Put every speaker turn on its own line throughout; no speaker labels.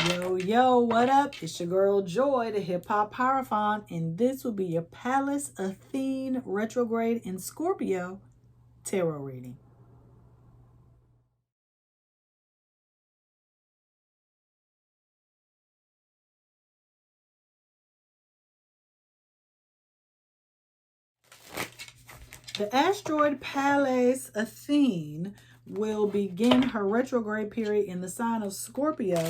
Yo, yo, what up? It's your girl Joy, the Hip Hop Powerfon, and this will be your Pallas Athene retrograde in Scorpio tarot reading. The asteroid Pallas Athene will begin her retrograde period in the sign of Scorpio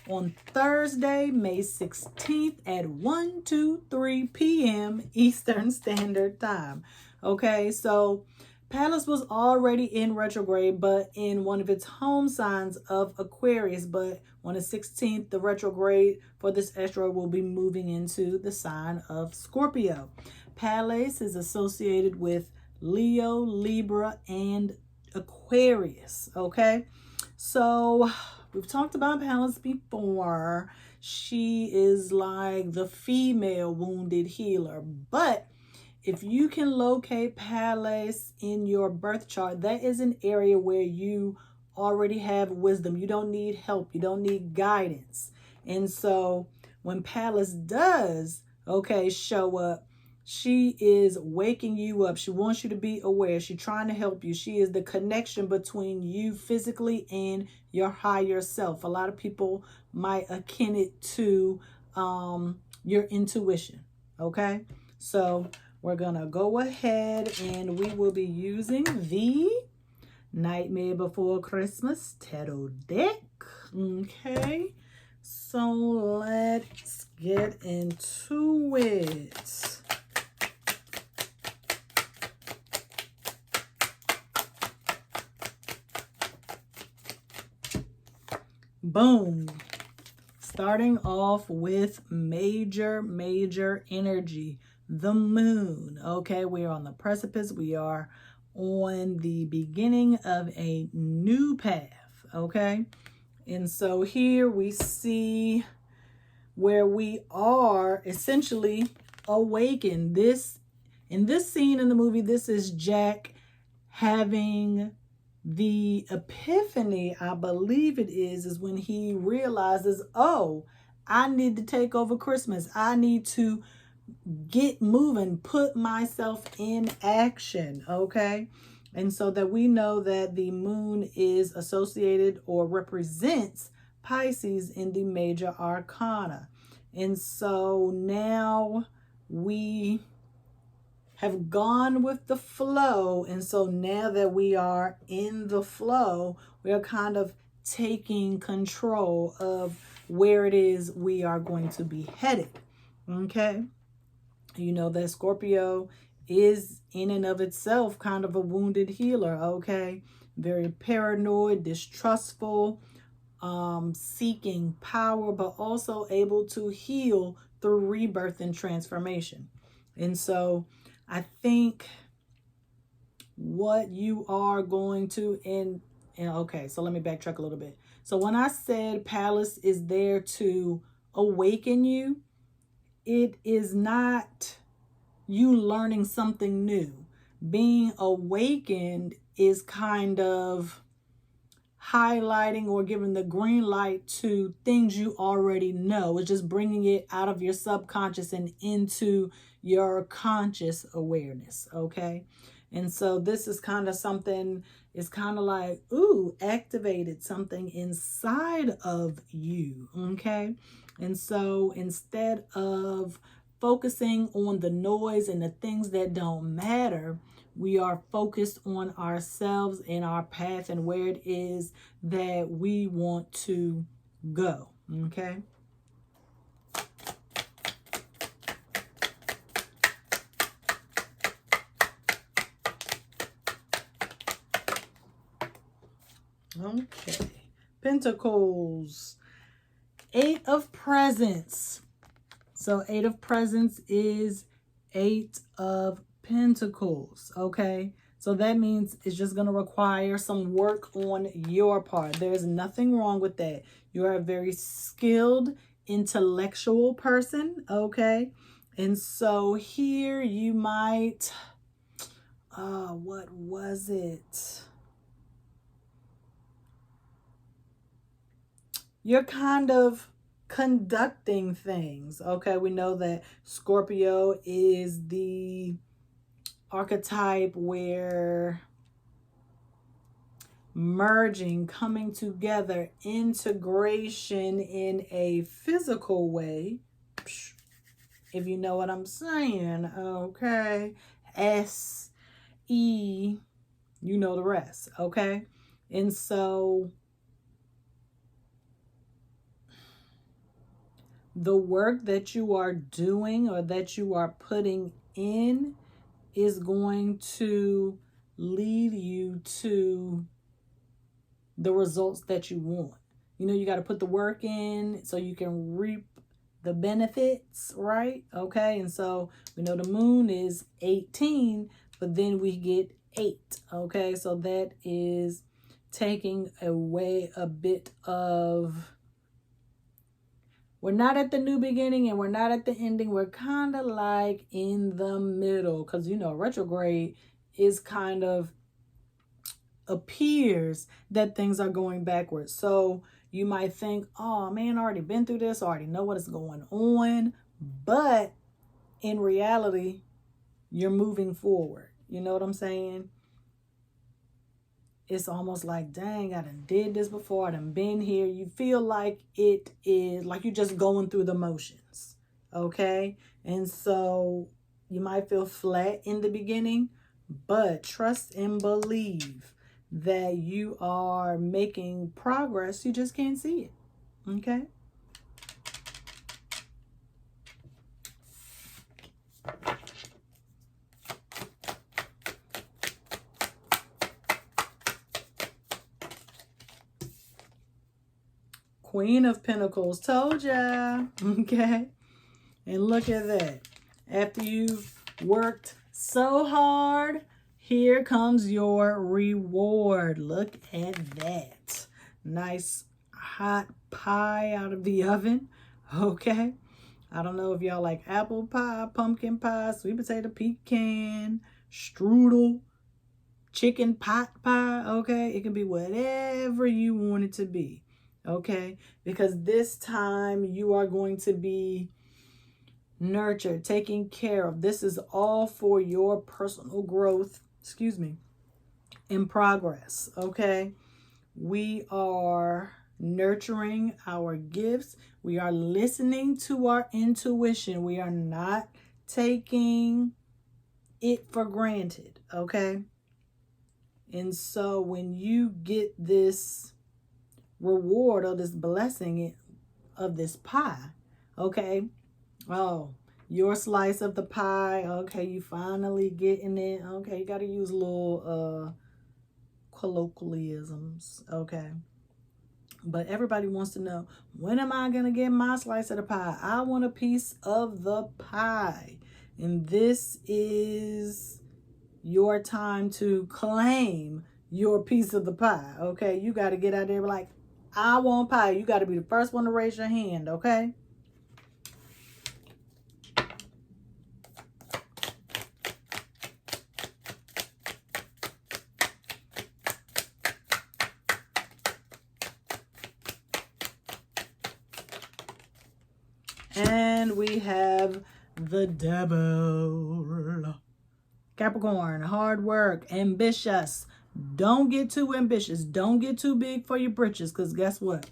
on Thursday, May 16th at 1:23 p.m. Eastern Standard Time. Okay, so Pallas was already in retrograde, but in one of its home signs of Aquarius. But on the 16th, the retrograde for this asteroid will be moving into the sign of Scorpio. Pallas is associated with Leo, Libra, and Aquarius. Okay, so we've talked about Pallas before. She is like the female wounded healer, but if you can locate Pallas in your birth chart, that is an area where you already have wisdom. You don't need help. You don't need guidance. And so when Pallas does, show up, she is waking you up. She wants you to be aware. She's trying to help you. She is the connection between you physically and your higher self. A lot of people might akin it to your intuition. Okay, so we're gonna go ahead and we will be using the Nightmare Before Christmas tarot deck. Okay, so let's get into it. Boom. Starting off with major energy, the moon. Okay, we are on the precipice. We are on the beginning of a new path. Okay, and so here we see where we are essentially awakened. In this scene in the movie, this is Jack having the epiphany, I believe it is when he realizes, oh, I need to take over Christmas. I need to get moving, put myself in action. Okay, and so that we know that the moon is associated or represents Pisces in the major arcana. And so now we have gone with the flow, and so now that we are in the flow, we are kind of taking control of where it is we are going to be headed. Okay, you know that Scorpio is in and of itself kind of a wounded healer. Okay, very paranoid, distrustful, seeking power, but also able to heal through rebirth and transformation. And so I think what you are going to, and okay, so let me backtrack a little bit. So when I said Pallas is there to awaken you, it is not you learning something new. Being awakened is kind of highlighting or giving the green light to things you already know. It's just bringing it out of your subconscious and into your conscious awareness. Okay, and so this is kind of something, it's kind of like, ooh, activated something inside of you. Okay, and so instead of focusing on the noise and the things that don't matter, we are focused on ourselves and our path and where it is that we want to go. Okay. Okay. Pentacles. 8 of Presents. So 8 of Presents is 8 of Pentacles. Okay. So that means it's just going to require some work on your part. There's nothing wrong with that. You are a very skilled, intellectual person. Okay. And so here you might, what was it? You're kind of conducting things. Okay, we know that Scorpio is the archetype where merging, coming together, integration in a physical way, if you know what I'm saying. Okay, S-E, you know the rest. Okay, and so the work that you are doing or that you are putting in is going to lead you to the results that you want. You know, you got to put the work in so you can reap the benefits, right? Okay, and so we know the moon is 18, but then we get 8. Okay, so that is taking away a bit of, we're not at the new beginning and we're not at the ending. We're kind of like in the middle, because, you know, retrograde is kind of appears that things are going backwards. So you might think, oh man, I already been through this, I already know what is going on. But in reality, you're moving forward. You know what I'm saying? It's almost like, dang, I done did this before. I done been here. You feel like it is like you're just going through the motions. Okay? And so you might feel flat in the beginning, but trust and believe that you are making progress. You just can't see it. Okay? Queen of Pentacles, told ya. Okay? And look at that. After you've worked so hard, here comes your reward. Look at that. Nice hot pie out of the oven. Okay? I don't know if y'all like apple pie, pumpkin pie, sweet potato pecan, strudel, chicken pot pie. Okay? It can be whatever you want it to be. Okay? Because this time you are going to be nurtured, taken care of. This is all for your personal growth, in progress. Okay? We are nurturing our gifts. We are listening to our intuition. We are not taking it for granted. Okay? And so when you get this reward or this blessing of this pie, okay, oh, your slice of the pie, okay, you finally getting it. Okay, you got to use little colloquialisms, okay? But everybody wants to know, when am I going to get my slice of the pie? I want a piece of the pie. And this is your time to claim your piece of the pie, okay? You got to get out there like, I want pie. You got to be the first one to raise your hand, okay? And we have the devil. Capricorn, hard work, ambitious. Don't get too ambitious. Don't get too big for your britches, because guess what?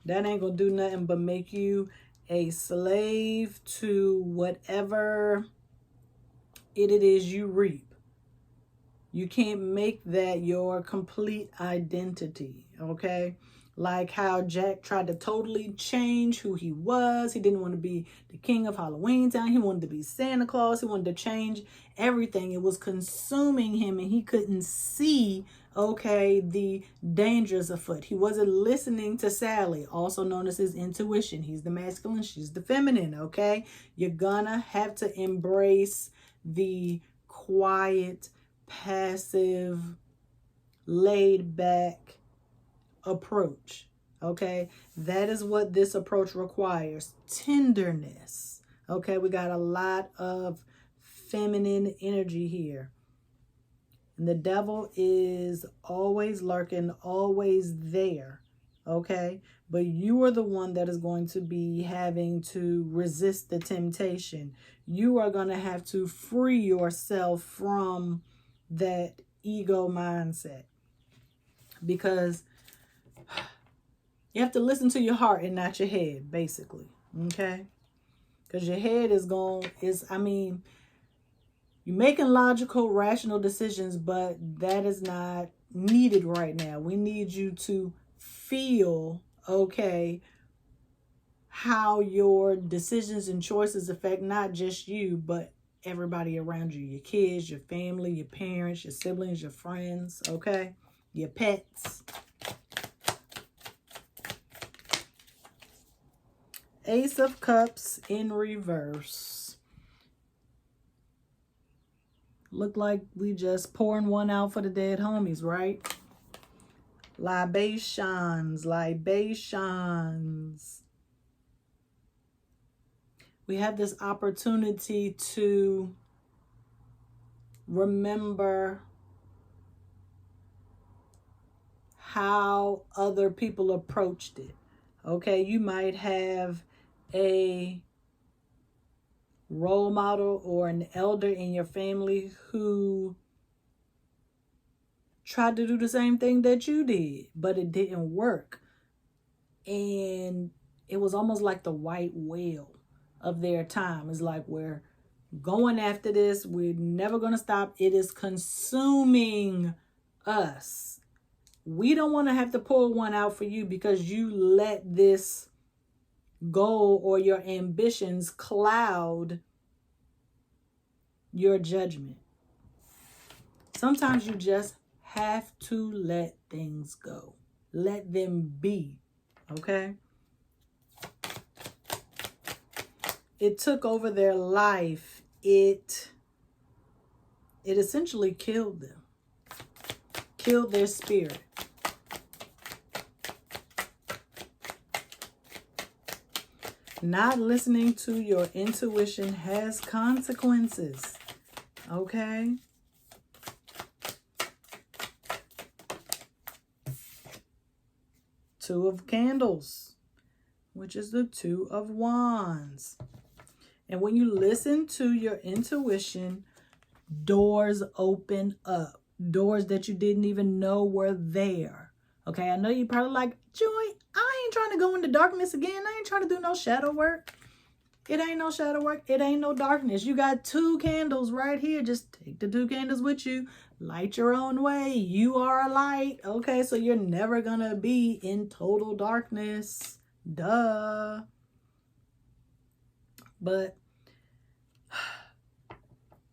That ain't going to do nothing but make you a slave to whatever it is you reap. You can't make that your complete identity, okay? Like how Jack tried to totally change who he was. He didn't want to be the king of Halloween Town. He wanted to be Santa Claus. He wanted to change everything. It was consuming him and he couldn't see, okay, the dangers afoot. He wasn't listening to Sally, also known as his intuition. He's the masculine, she's the feminine, okay? You're gonna have to embrace the quiet, passive, laid back approach. Okay, that is what this approach requires. Tenderness. Okay, we got a lot of feminine energy here. And the devil is always lurking, always there. okay? But you are the one that is going to be having to resist the temptation. You are going to have to free yourself from that ego mindset, because you have to listen to your heart and not your head, basically, okay? Because your head you're making logical, rational decisions, but that is not needed right now. We need you to feel, okay, how your decisions and choices affect not just you, but everybody around you, your kids, your family, your parents, your siblings, your friends, okay? Your pets. Ace of Cups in reverse. Look like we just pouring one out for the dead homies, right? Libations, libations. We have this opportunity to remember how other people approached it. Okay, you might have a role model or an elder in your family who tried to do the same thing that you did, but it didn't work. And it was almost like the white whale of their time. It's like, we're going after this. We're never going to stop. It is consuming us. We don't want to have to pull one out for you because you let this goal or your ambitions cloud your judgment. Sometimes you just have to let things go. Let them be. Okay? It took over their life. It essentially killed them. Killed their spirit. Not listening to your intuition has consequences. Okay? Two of Candles, which is the Two of Wands. And when you listen to your intuition, doors open up. Doors that you didn't even know were there. Okay, I know you probably like, Joy, I ain't trying to go into darkness again. I ain't trying to do no shadow work. It ain't no shadow work. It ain't no darkness. You got two candles right here. Just take the two candles with you. Light your own way. You are a light. Okay, so you're never going to be in total darkness. Duh. But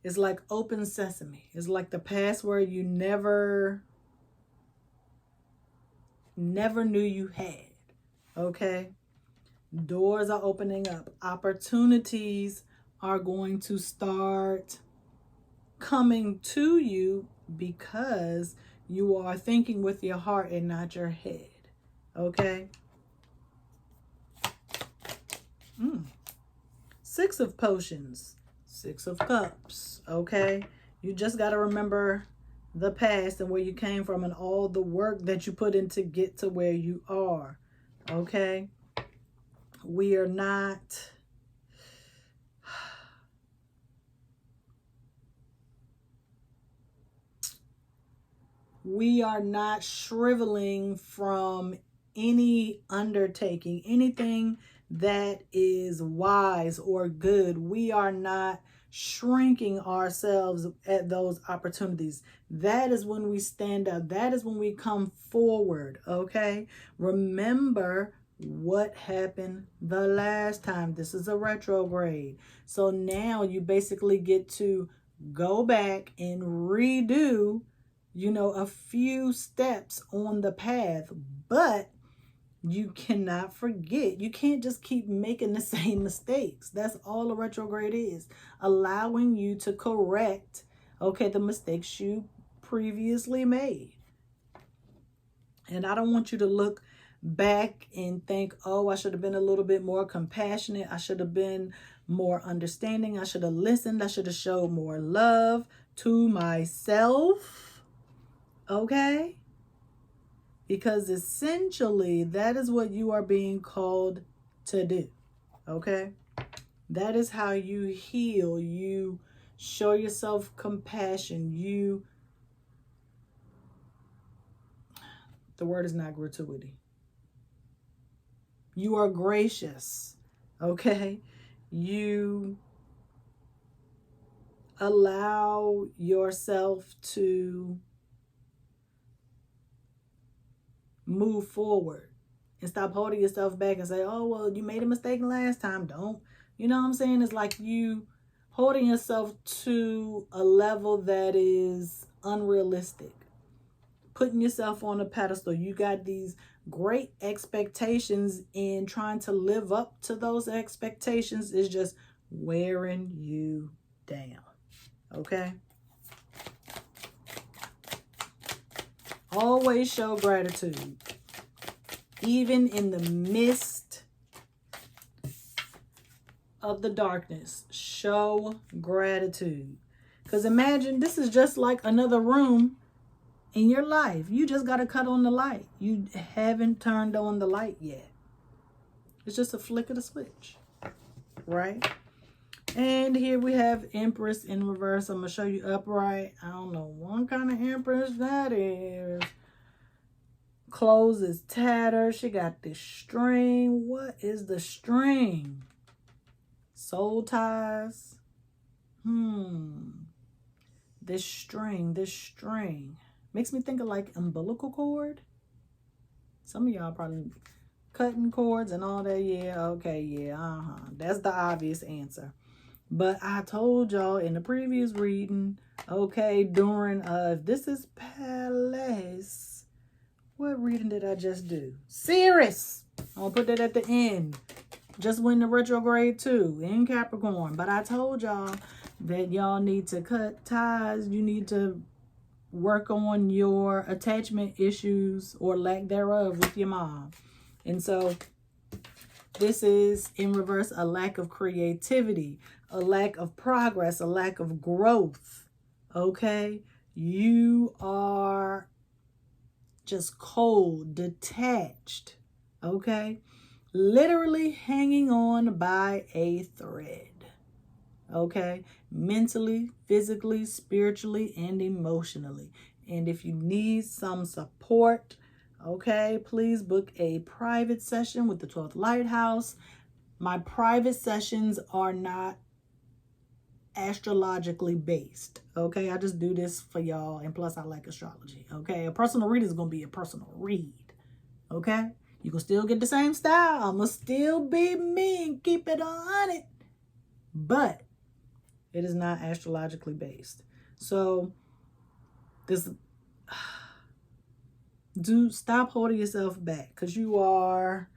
it's like open sesame. It's like the password you never knew you had. Okay? Doors are opening up. Opportunities are going to start coming to you because you are thinking with your heart and not your head. Okay? Six of Potions. Six of Cups. Okay? You just got to remember the past and where you came from and all the work that you put in to get to where you are. Okay? We are not shriveling from any undertaking, anything that is wise or good. We are not shrinking ourselves at those opportunities. That is when we stand up. That is when we come forward. Okay? Remember what happened the last time. This is a retrograde. So now you basically get to go back and redo, a few steps on the path, but you cannot forget. You can't just keep making the same mistakes. That's all a retrograde is. Allowing you to correct, the mistakes you previously made. And I don't want you to look back and think, oh, I should have been a little bit more compassionate. I should have been more understanding. I should have listened. I should have showed more love to myself. Okay? because essentially that is what you are being called to do. Okay? That is how you heal. You show yourself compassion. The word is not gratuity. You are gracious. Okay? You allow yourself to move forward and stop holding yourself back and say, oh, well, you made a mistake last time. Don't. You know what I'm saying? It's like you holding yourself to a level that is unrealistic. Putting yourself on a pedestal. You got these great expectations, and trying to live up to those expectations is just wearing you down. Okay? Always show gratitude. Even in the midst of the darkness, show gratitude. Because imagine this is just like another room in your life. You just got to cut on the light. You haven't turned on the light yet. It's just a flick of the switch, right? And here we have Empress in reverse. I'm going to show you upright. I don't know what kind of Empress that is. Clothes is tattered. She got this string. What is the string? Soul ties. This string. Makes me think of like umbilical cord. Some of y'all probably cutting cords and all that. Yeah, okay, yeah, That's the obvious answer. But I told y'all in the previous reading, okay, during, this is Pallas. What reading did I just do? Ceres. I'm going to put that at the end. Just went to retrograde too in Capricorn. But I told y'all that y'all need to cut ties. You need to work on your attachment issues or lack thereof with your mom. And so this is in reverse, a lack of creativity, a lack of progress, a lack of growth. Okay? You are just cold, detached. Okay? Literally hanging on by a thread. Okay? Mentally, physically, spiritually, and emotionally. And if you need some support, okay, please book a private session with the 12th Lighthouse. My private sessions are not astrologically based. Okay? I just do this for y'all. And plus, I like astrology. Okay? A personal read is going to be a personal read. Okay? You can still get the same style. I'm going to still be me and keep it on it. But it is not astrologically based. So, stop holding yourself back, because you are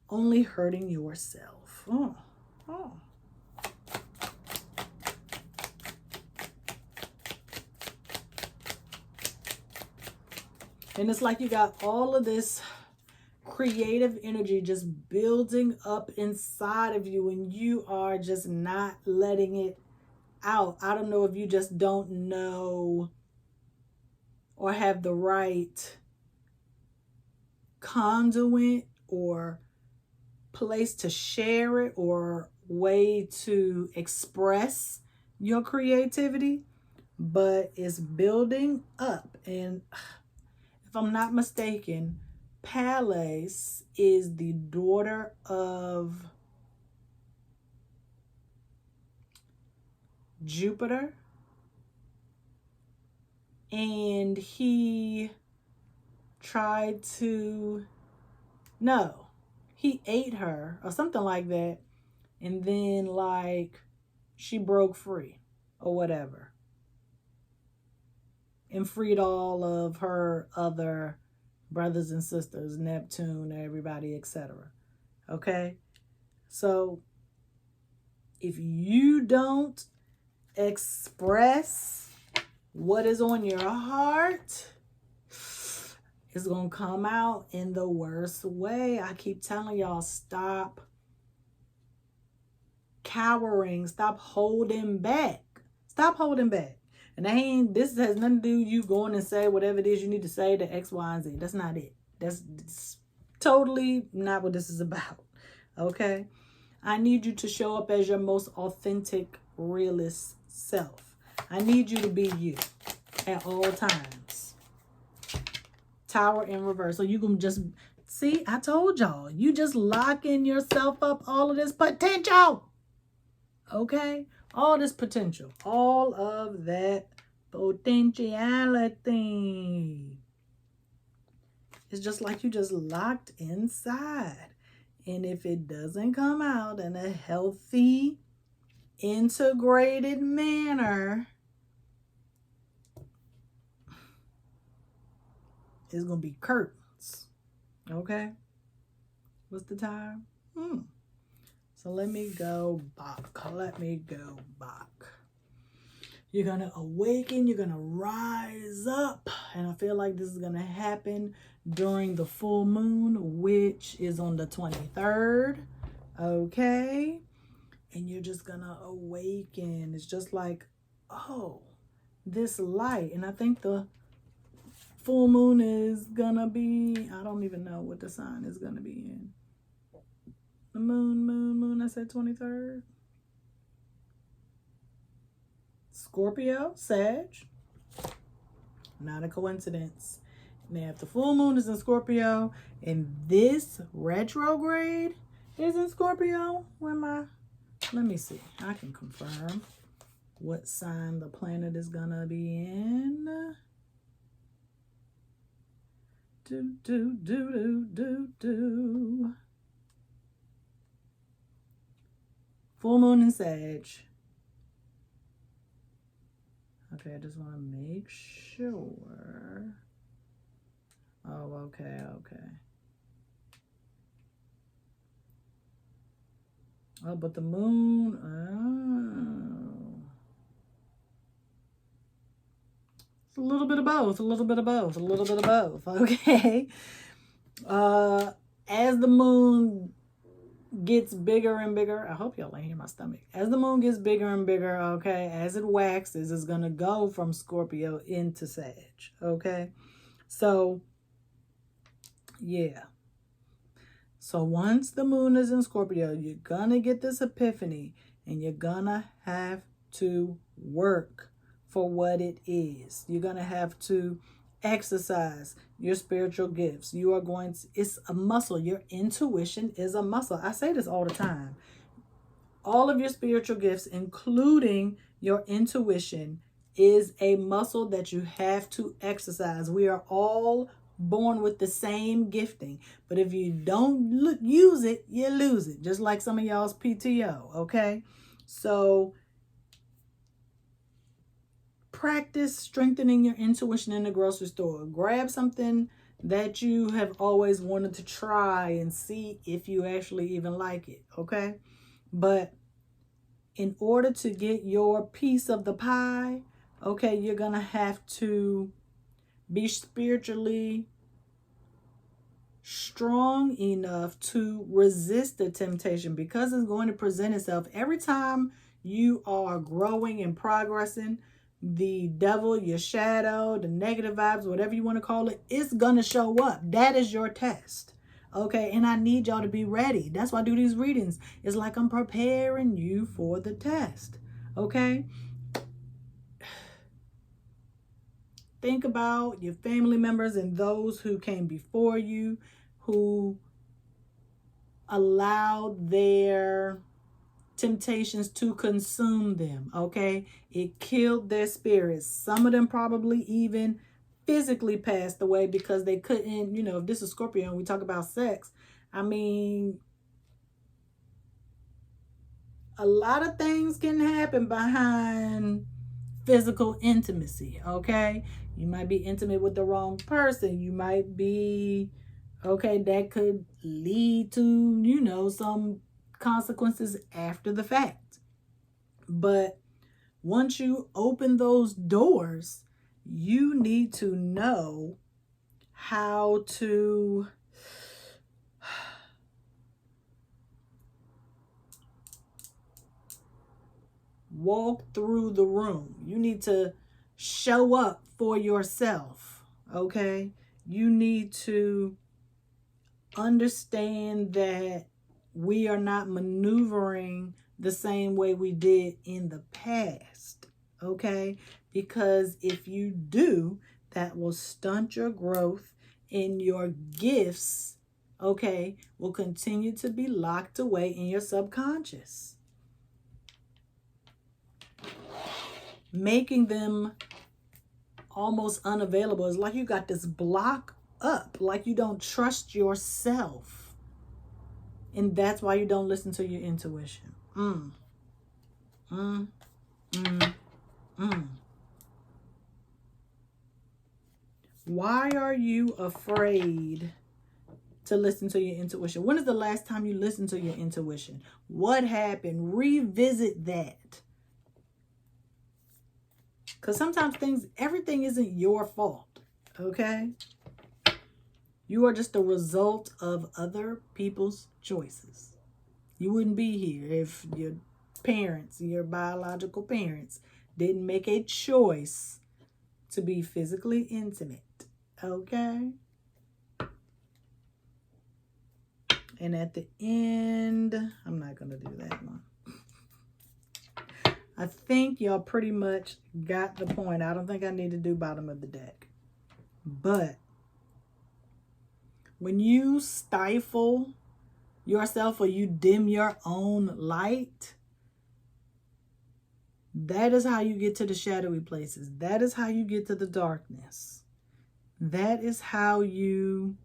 only hurting yourself. Oh. And it's like you got all of this creative energy just building up inside of you, and you are just not letting it out. I don't know if you just don't know or have the right conduit or place to share it or way to express your creativity, but it's building up. And if I'm not mistaken, Pallas is the daughter of Jupiter, and he ate her or something like that, and then like she broke free or whatever and freed all of her other brothers and sisters, Neptune, everybody, etc. Okay? So if you don't express what is on your heart, it's going to come out in the worst way. I keep telling y'all, stop cowering. Stop holding back. Stop holding back. And this has nothing to do with you going and say whatever it is you need to say to X, Y, and Z. That's not it. That's totally not what this is about. Okay? I need you to show up as your most authentic, realist self. I need you to be you at all times. Tower in reverse. So you can just, see, I told y'all, you just locking yourself up all of this potential. Okay? All this potential. All of that potentiality. It's just like you just locked inside. And if it doesn't come out in a healthy, integrated manner, it's going to be curtains. Okay? What's the time? So let me go back. You're going to awaken. You're going to rise up. And I feel like this is going to happen during the full moon, which is on the 23rd. Okay? And you're just going to awaken. It's just like, oh, this light. And I think the full moon is going to be, I don't even know what the sign is going to be in. The moon, I said 23rd. Scorpio, Sag. Not a coincidence. Now, if the full moon is in Scorpio and this retrograde is in Scorpio, let me see. I can confirm what sign the planet is going to be in. Full moon in Sag. Okay, I just want to make sure. Oh, okay. Oh, but the moon, it's a little bit of both, okay? As the moon gets bigger and bigger, I hope y'all ain't hear my stomach. As the moon gets bigger and bigger, okay, as it waxes, it's going to go from Scorpio into Sag, okay? So, yeah. So once the moon is in Scorpio, you're going to get this epiphany and you're going to have to work for what it is. You're going to have to exercise your spiritual gifts. You are going to, it's a muscle. Your intuition is a muscle. I say this all the time. All of your spiritual gifts, including your intuition, is a muscle that you have to exercise. We are all born with the same gifting, but if you don't use it, you lose it, just like some of y'all's PTO. Okay, so practice strengthening your intuition in the grocery store. Grab something that you have always wanted to try and see if you actually even like it. Okay, but in order to get your piece of the pie, okay, you're gonna have to be spiritually strong enough to resist the temptation, because it's going to present itself every time you are growing and progressing. The devil, your shadow, the negative vibes, whatever you want to call it, it's gonna show up. That is your test. Okay, and I need y'all to be ready. That's why I do these readings. It's like I'm preparing you for the test. Okay, think about your family members and those who came before you, who allowed their temptations to consume them. Okay, it killed their spirits. Some of them probably even physically passed away because they couldn't, if this is Scorpio and we talk about sex, I mean, a lot of things can happen behind physical intimacy. Okay, you might be intimate with the wrong person. You might be, okay, that could lead to, some consequences after the fact. But once you open those doors, you need to know how to walk through the room. You need to show up for yourself, okay? You need to understand that we are not maneuvering the same way we did in the past, okay? Because if you do, that will stunt your growth, and your gifts, okay, will continue to be locked away in your subconscious, making them almost unavailable. It's like you got this block up, like you don't trust yourself. And that's why you don't listen to your intuition. Why are you afraid to listen to your intuition? When is the last time you listened to your intuition? What happened? Revisit that. Because sometimes everything isn't your fault, okay? You are just a result of other people's choices. You wouldn't be here if your parents, your biological parents, didn't make a choice to be physically intimate, okay? And at the end, I'm not going to do that one. I think y'all pretty much got the point. I don't think I need to do bottom of the deck. But when you stifle yourself or you dim your own light, that is how you get to the shadowy places. That is how you get to the darkness. That is how you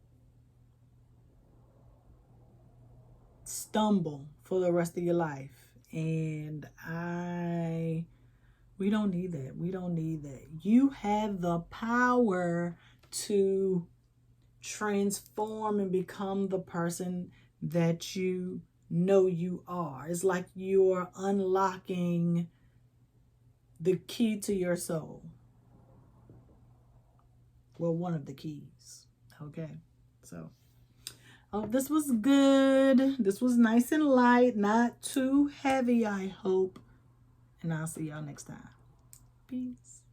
stumble for the rest of your life. And we don't need that. We don't need that. You have the power to transform and become the person that you know you are. It's like you're unlocking the key to your soul. Well, one of the keys. Okay. So, oh, this was good. This was nice and light, not too heavy, I hope. And I'll see y'all next time. Peace.